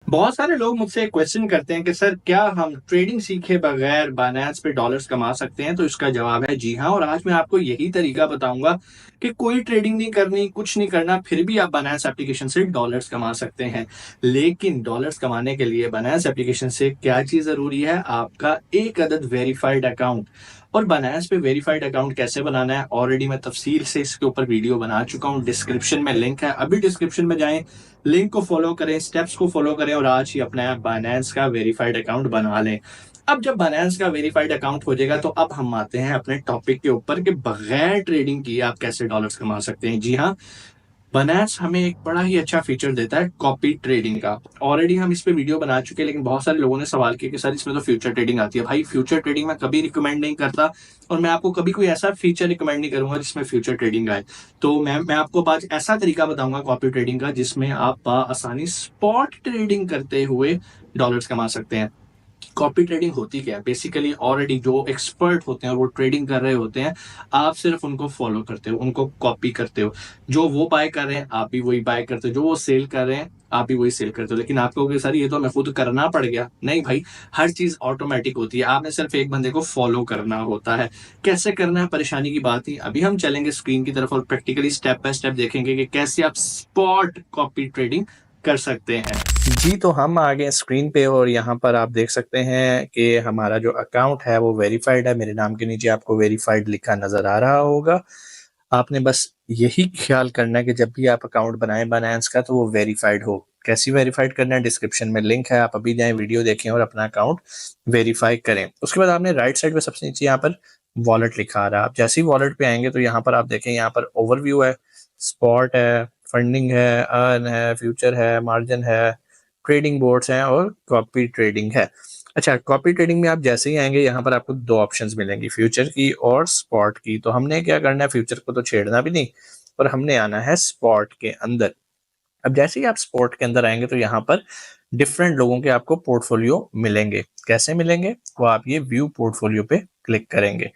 बहुत सारे लोग मुझसे क्वेश्चन करते हैं कि सर क्या हम ट्रेडिंग सीखे बगैर बायनेंस पे डॉलर्स कमा सकते हैं? तो इसका जवाब है जी हाँ। और आज मैं आपको यही तरीका बताऊंगा कि कोई ट्रेडिंग नहीं करनी, कुछ नहीं करना, फिर भी आप बायनेंस एप्लीकेशन से डॉलर्स कमा सकते हैं। लेकिन डॉलर्स कमाने के लिए बायनेंस एप्लीकेशन से क्या चीज जरूरी है? आपका एक अदद वेरीफाइड अकाउंट। और बायनेंस पे वेरीफाइड अकाउंट कैसे बनाना है ऑलरेडी मैं तफसील से इसके ऊपर वीडियो बना चुका हूँ। डिस्क्रिप्शन में लिंक है, अभी डिस्क्रिप्शन में जाएं, लिंक को फॉलो करें, स्टेप्स को फॉलो करें और आज ही अपना बाइनेंस का वेरीफाइड अकाउंट बना लें। अब जब बाइनेंस का वेरीफाइड अकाउंट हो जाएगा तो अब हम आते हैं अपने टॉपिक के ऊपर कि बगैर ट्रेडिंग किए आप कैसे डॉलर्स कमा सकते हैं। जी हाँ, बाइनेंस हमें एक बड़ा ही अच्छा फीचर देता है कॉपी ट्रेडिंग का। ऑलरेडी हम इस पे वीडियो बना चुके हैं, लेकिन बहुत सारे लोगों ने सवाल किया कि सर इसमें तो फ्यूचर ट्रेडिंग आती है। भाई फ्यूचर ट्रेडिंग मैं कभी रिकमेंड नहीं करता और मैं आपको कभी कोई ऐसा फीचर रिकमेंड नहीं करूंगा जिसमें फ्यूचर ट्रेडिंग आए। तो मैं आपको आज ऐसा तरीका बताऊंगा कॉपी ट्रेडिंग का जिसमें आप आसानी स्पॉट ट्रेडिंग करते हुए डॉलर्स कमा सकते हैं। कॉपी ट्रेडिंग होती क्या है? बेसिकली ऑलरेडी जो एक्सपर्ट होते हैं और वो ट्रेडिंग कर रहे होते हैं, आप सिर्फ उनको फॉलो करते हो, उनको कॉपी करते हो। जो वो बाय कर रहे हैं आप भी वही बाय करते हो, जो वो सेल कर रहे हैं आप भी वही सेल करते हो। लेकिन आप कहोगे सर ये तो हमें खुद करना पड़ गया। नहीं भाई, हर चीज ऑटोमेटिक होती है, आपने सिर्फ एक बंदे को फॉलो करना होता है। कैसे करना है परेशानी की बात ही। अभी हम चलेंगे स्क्रीन की तरफ और प्रैक्टिकली स्टेप बाय स्टेप देखेंगे कि कैसे आप स्पॉट कॉपी ट्रेडिंग कर सकते हैं। जी, तो हम आ गए स्क्रीन पे और यहाँ पर आप देख सकते हैं कि हमारा जो अकाउंट है वो वेरीफाइड है। मेरे नाम के नीचे आपको वेरीफाइड लिखा नजर आ रहा होगा। आपने बस यही ख्याल करना है कि जब भी आप अकाउंट बनाएं बाइनेंस का तो वो वेरीफाइड हो। कैसी वेरीफाइड करना है? डिस्क्रिप्शन में लिंक है, आप अभी जाएं, वीडियो देखें और अपना अकाउंट वेरीफाई करें। उसके बाद आपने राइट साइड पे सबसे नीचे यहाँ पर वॉलेट लिखा आ रहा है। आप जैसे ही वॉलेट पे आएंगे तो यहाँ पर आप देखें, यहाँ पर ओवरव्यू है, स्पॉट है, फंडिंग है, अर्न है, फ्यूचर है, मार्जिन है, ट्रेडिंग बोर्ड्स हैं और कॉपी ट्रेडिंग है। अच्छा, कॉपी ट्रेडिंग में आप जैसे ही आएंगे यहाँ पर आपको दो ऑप्शंस मिलेंगी, फ्यूचर की और स्पॉट की। तो हमने क्या करना है, फ्यूचर को तो छेड़ना भी नहीं और हमने आना है स्पॉट के अंदर। अब जैसे ही आप स्पॉट के अंदर आएंगे तो यहाँ पर डिफरेंट लोगों के आपको पोर्टफोलियो मिलेंगे। कैसे मिलेंगे? वो आप ये व्यू पोर्टफोलियो पे क्लिक करेंगे।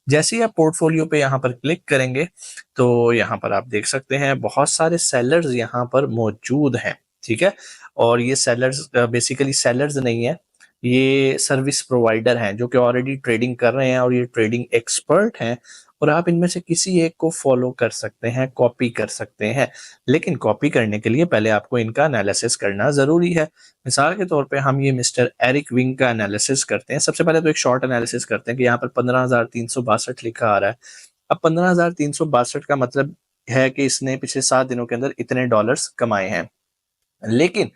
जैसे ही आप पोर्टफोलियो पे यहाँ पर क्लिक करेंगे तो यहाँ पर आप देख सकते हैं बहुत सारे सेलर्स यहाँ पर मौजूद हैं। ठीक है, और ये सेलर्स बेसिकली सेलर्स नहीं है, ये सर्विस प्रोवाइडर हैं जो कि ऑलरेडी ट्रेडिंग कर रहे हैं और ये ट्रेडिंग एक्सपर्ट हैं। और आप इनमें से किसी एक को फॉलो कर सकते हैं, कॉपी कर सकते हैं। लेकिन कॉपी करने के लिए पहले आपको इनका एनालिसिस करना जरूरी है। मिसाल के तौर पे हम ये मिस्टर एरिक विंग का एनालिसिस करते हैं। सबसे पहले तो एक शॉर्ट एनालिसिस करते हैं कि यहाँ पर 15,362 लिखा आ रहा है। अब 15,362 का मतलब है कि इसने पिछले 7 दिनों के अंदर इतने डॉलर्स कमाए हैं। लेकिन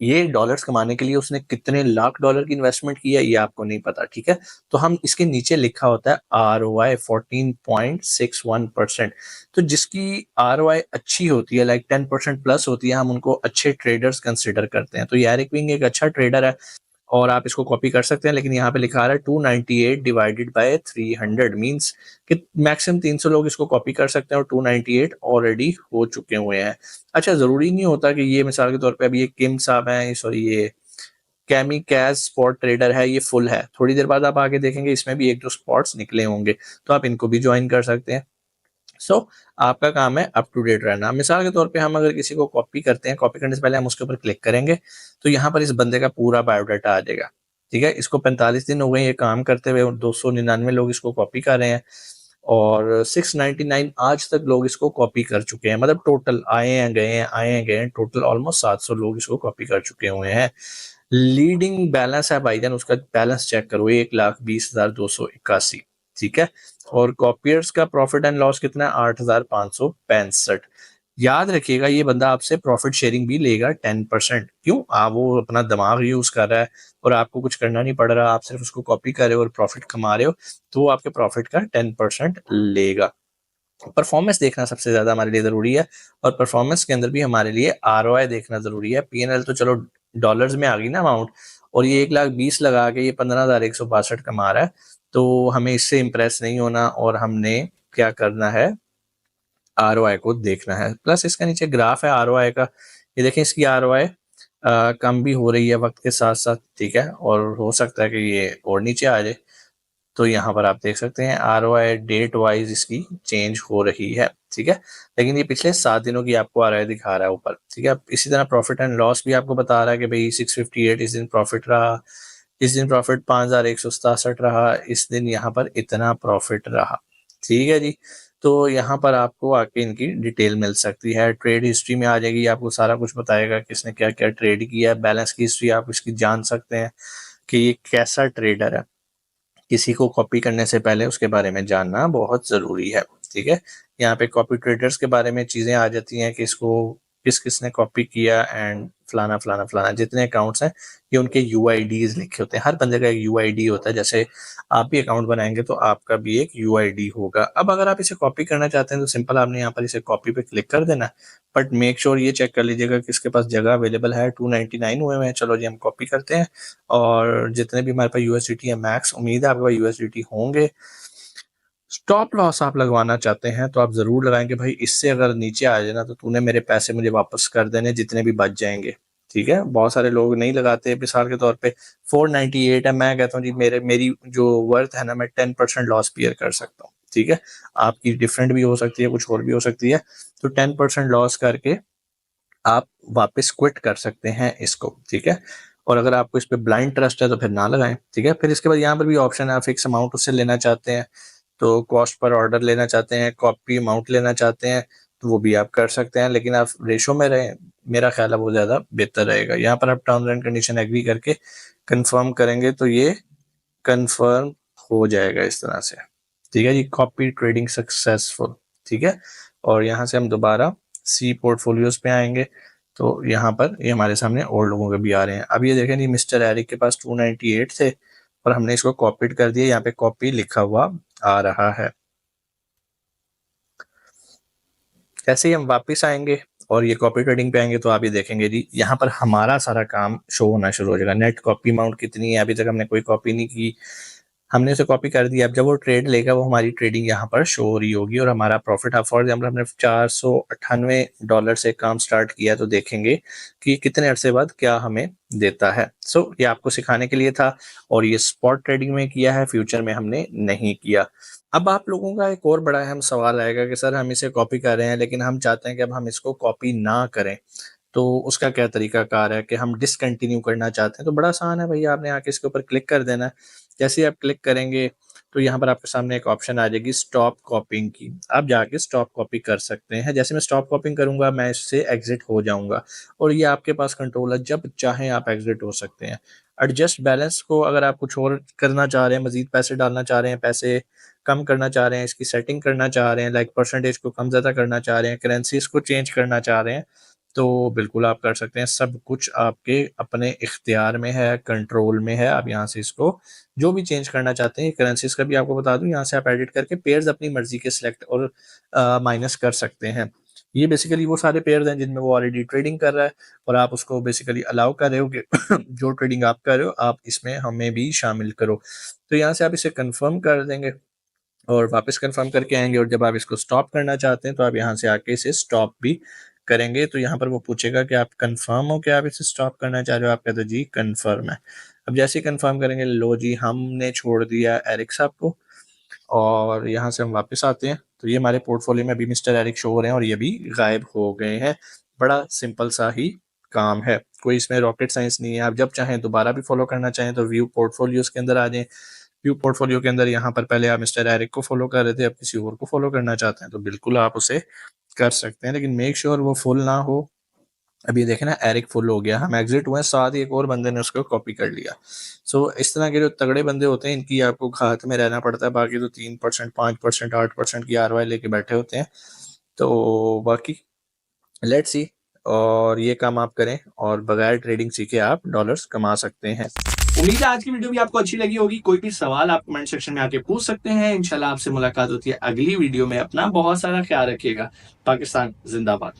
ये डॉलर्स कमाने के लिए उसने कितने लाख डॉलर की इन्वेस्टमेंट की है ये आपको नहीं पता। ठीक है, तो हम इसके नीचे लिखा होता है ROI 14.61%। तो जिसकी ROI अच्छी होती है, लाइक 10% प्लस होती है, हम उनको अच्छे ट्रेडर्स कंसिडर करते हैं। तो यारिक विंग एक अच्छा ट्रेडर है और आप इसको कॉपी कर सकते हैं। लेकिन यहाँ पे लिखा आ रहा है 298 डिवाइडेड बाय 300 मींस कि मैक्सिमम 300 लोग इसको कॉपी कर सकते हैं और 298 ऑलरेडी हो चुके हुए हैं। अच्छा, जरूरी नहीं होता कि ये, मिसाल के तौर पे अभी ये किम साहब हैं, सॉरी ये कैमी कैज स्पॉट ट्रेडर है, ये फुल है। थोड़ी देर बाद आप आगे देखेंगे इसमें भी एक दो स्पॉट्स निकले होंगे, तो आप इनको भी ज्वाइन कर सकते हैं। सो आपका काम है अप टू डेट रहना। मिसाल के तौर पे हम अगर किसी को कॉपी करते हैं, कॉपी करने से पहले हम उसके ऊपर क्लिक करेंगे तो यहाँ पर इस बंदे का पूरा बायोडाटा आ जाएगा। ठीक है, इसको 45 दिन हो गए ये काम करते हुए, 299 लोग इसको कॉपी कर रहे हैं और 699 आज तक लोग इसको कॉपी कर चुके हैं। मतलब टोटल आए हैं गए हैं, आए हैं गए हैं, टोटल ऑलमोस्ट 700 लोग इसको कॉपी कर चुके हुए हैं। लीडिंग बैलेंस है भाईजान, उसका बैलेंस चेक करो, 1,20,281। ठीक है, और कॉपियर्स का प्रॉफिट एंड लॉस कितना है? 8,565। याद रखिएगा ये बंदा आपसे प्रॉफिट शेयरिंग भी लेगा 10%। क्यों? वो अपना दिमाग यूज कर रहा है और आपको कुछ करना नहीं पड़ रहा, आप सिर्फ उसको कॉपी कर रहे हो और प्रॉफिट कमा रहे हो, तो वो आपके प्रॉफिट का 10% लेगा। परफॉर्मेंस देखना सबसे ज्यादा हमारे लिए जरूरी है और परफॉर्मेंस के अंदर भी हमारे लिए ROI देखना जरूरी है। PNL तो चलो डॉलर्स में आ गई ना अमाउंट, और ये 1,20,000 लगा के ये 15,162 कमा रहा है, तो हमें इससे इंप्रेस नहीं होना और हमने क्या करना है, ROI को देखना है। प्लस इसका नीचे ग्राफ है ROI का, ये देखें इसकी ROI कम भी हो रही है वक्त के साथ साथ। ठीक है, और हो सकता है कि ये और नीचे आ जाए। तो यहाँ पर आप देख सकते हैं ROI डेट वाइज इसकी चेंज हो रही है, ठीक है। लेकिन ये पिछले 7 दिनों की आपको ROI दिखा रहा है ऊपर, ठीक है। इसी तरह प्रॉफिट एंड लॉस भी आपको बता रहा है कि भाई 658 इस दिन प्रॉफिट रहा, इस दिन प्रॉफिट 5167 रहा, इस दिन यहाँ पर इतना प्रॉफिट रहा, ठीक है जी। तो यहाँ पर आपको आके इनकी डिटेल मिल सकती है। ट्रेड हिस्ट्री में आ जाएगी, आपको सारा कुछ बताएगा किसने क्या क्या ट्रेड किया है। बैलेंस की हिस्ट्री आप इसकी जान सकते हैं कि ये कैसा ट्रेडर है। किसी को कॉपी करने से पहले उसके बारे में जानना बहुत ज़रूरी है, ठीक है। यहाँ पे कॉपी ट्रेडर्स के बारे में चीज़ें आ जाती हैं कि इसको किसने कॉपी किया एंड फलाना फलाना फलाना। जितने अकाउंट्स हैं ये उनके UIDs लिखे होते हैं। हर बंदे का एक UID होता है। जैसे आप भी अकाउंट बनाएंगे तो आपका भी एक UID होगा। अब अगर आप इसे कॉपी करना चाहते हैं तो सिंपल आपने यहाँ पर इसे कॉपी पे क्लिक कर देना, बट मेक श्योर ये चेक कर लीजिएगा कि इसके पास जगह अवेलेबल है। 299 हुए हैं। चलो जी हम कॉपी करते हैं और जितने भी हमारे पास USDT है मैक्स, उम्मीद है आपके पास USDT होंगे। स्टॉप लॉस आप लगवाना चाहते हैं तो आप जरूर लगाएंगे भाई, इससे अगर नीचे आ जाए ना तो तूने मेरे पैसे मुझे वापस कर देने जितने भी बच जाएंगे, ठीक है। बहुत सारे लोग नहीं लगाते। मिसाल के तौर पे 498 है, मैं कहता हूँ जी मेरी जो वर्थ है ना, मैं 10% लॉस बियर कर सकता हूँ, ठीक है। आपकी डिफरेंट भी हो सकती है, कुछ और भी हो सकती है। तो 10% लॉस करके आप वापस क्विट कर सकते हैं इसको, ठीक है। और अगर आपको इस पे ब्लाइंड ट्रस्ट है तो फिर ना लगाएं, ठीक है। फिर इसके बाद यहाँ पर भी ऑप्शन है, आप फिक्स अमाउंट उससे लेना चाहते हैं तो कॉस्ट पर ऑर्डर लेना चाहते हैं, कॉपी अमाउंट लेना चाहते हैं तो वो भी आप कर सकते हैं। लेकिन आप रेशो में रहें, मेरा ख्याल है वो ज़्यादा बेहतर रहेगा। यहाँ पर आप टर्म्स एंड कंडीशन एग्री करके कंफर्म करेंगे तो ये कंफर्म हो जाएगा इस तरह से, ठीक है जी। कॉपी ट्रेडिंग सक्सेसफुल, ठीक है। और यहाँ से हम दोबारा सी पोर्टफोलियोज पे आएंगे तो यहाँ पर ये हमारे सामने और लोगों के भी आ रहे हैं। अब ये देखें जी, मिस्टर एरिक के पास 298 थे और हमने इसको कॉपीड कर दिया। यहाँ पे कॉपी लिखा हुआ आ रहा है। जैसे ही हम वापस आएंगे और ये कॉपी ट्रेडिंग पे आएंगे तो आप ये देखेंगे जी, यहाँ पर हमारा सारा काम शो होना शुरू हो जाएगा। नेट कॉपी अमाउंट कितनी है, अभी तक हमने कोई कॉपी नहीं की, हमने उसे कॉपी कर दिया। अब जब वो ट्रेड लेगा वो हमारी ट्रेडिंग यहाँ पर शो हो रही होगी और हमारा प्रॉफिट, फॉर एग्जाम्पल हमने $498 से काम स्टार्ट किया तो देखेंगे कि कितने अरसे बाद क्या हमें देता है। सो ये आपको सिखाने के लिए था और ये स्पॉट ट्रेडिंग में किया है, फ्यूचर में हमने नहीं किया। अब आप लोगों का एक और बड़ा अहम सवाल आएगा कि सर हम इसे कॉपी कर रहे हैं लेकिन हम चाहते हैं कि अब हम इसको कॉपी ना करें, तो उसका क्या तरीकाकार है कि हम डिसकंटिन्यू करना चाहते हैं। तो बड़ा आसान है भैया, आपने आके इसके ऊपर क्लिक कर देना है। जैसे ही आप क्लिक करेंगे तो यहाँ पर आपके सामने एक ऑप्शन आ जाएगी स्टॉप कॉपिंग की। आप जाके स्टॉप कॉपी कर सकते हैं। जैसे मैं स्टॉप कॉपिंग करूंगा मैं इससे एग्जिट हो जाऊंगा और ये आपके पास कंट्रोल है, जब चाहें आप एग्जिट हो सकते हैं। एडजस्ट बैलेंस को अगर आप कुछ और करना चाह रहे हैं, मजीद पैसे डालना चाह रहे हैं, पैसे कम करना चाह रहे हैं, इसकी सेटिंग करना चाह रहे हैं, लाइक परसेंटेज को कम ज़्यादा करना चाह रहे हैं, करेंसीज को चेंज करना चाह रहे हैं, तो बिल्कुल आप कर सकते हैं। सब कुछ आपके अपने इख्तियार में है, कंट्रोल में है। आप यहाँ से इसको जो भी चेंज करना चाहते हैं, करेंसीज का भी आपको बता दूं, यहाँ से आप एडिट करके पेयर्स अपनी मर्जी के सिलेक्ट और माइनस कर सकते हैं। ये बेसिकली वो सारे पेयर्स हैं जिनमें वो ऑलरेडी ट्रेडिंग कर रहा है और आप उसको बेसिकली अलाउ कर रहे हो कि जो ट्रेडिंग आप कर रहे हो आप इसमें हमें भी शामिल करो। तो यहाँ से आप इसे कंफर्म कर देंगे और वापस कंफर्म करके आएंगे और जब आप इसको स्टॉप करना चाहते हैं तो आप यहाँ से आके इसे स्टॉप भी करेंगे। तो यहाँ पर वो पूछेगा कि आप कंफर्म हो कि आप इसे स्टॉप करना चाह रहे हो, आप कहते हो जी कंफर्म है। अब जैसे ही कंफर्म करेंगे, लो जी हमने छोड़ दिया एरिक साहब को और यहाँ से हम वापस आते हैं तो ये हमारे पोर्टफोलियो में अभी मिस्टर एरिक शो हो रहे हैं और ये भी गायब हो गए हैं। बड़ा सिंपल सा ही काम है, कोई इसमें रॉकेट साइंस नहीं है। आप जब चाहें दोबारा भी फॉलो करना चाहें तो व्यू पोर्टफोलियोज के अंदर आ जाएं। व्यू पोर्टफोलियो के अंदर यहाँ पर पहले आप मिस्टर एरिक को फॉलो कर रहे थे, अब किसी और को फॉलो करना चाहते हैं तो बिल्कुल आप उसे कर सकते हैं, लेकिन मेक श्योर वो फुल ना हो। अभी देखे ना एरिक फुल हो गया, हम एग्जिट हुए, साथ ही एक और बंदे ने उसको कॉपी कर लिया। सो इस तरह के जो तगड़े बंदे होते हैं इनकी आपको हाथ में रहना पड़ता है, बाकी तो 3%, 5%, 8% की ROI लेके बैठे होते हैं। तो बाकी लेट्स सी, और ये काम आप करें और बगैर ट्रेडिंग सीखे आप डॉलर्स कमा सकते हैं। उम्मीद है आज की वीडियो भी आपको अच्छी लगी होगी। कोई भी सवाल आप कमेंट सेक्शन में आके पूछ सकते हैं। इंशाल्लाह आपसे मुलाकात होती है अगली वीडियो में। अपना बहुत सारा ख्याल रखिएगा। पाकिस्तान जिंदाबाद।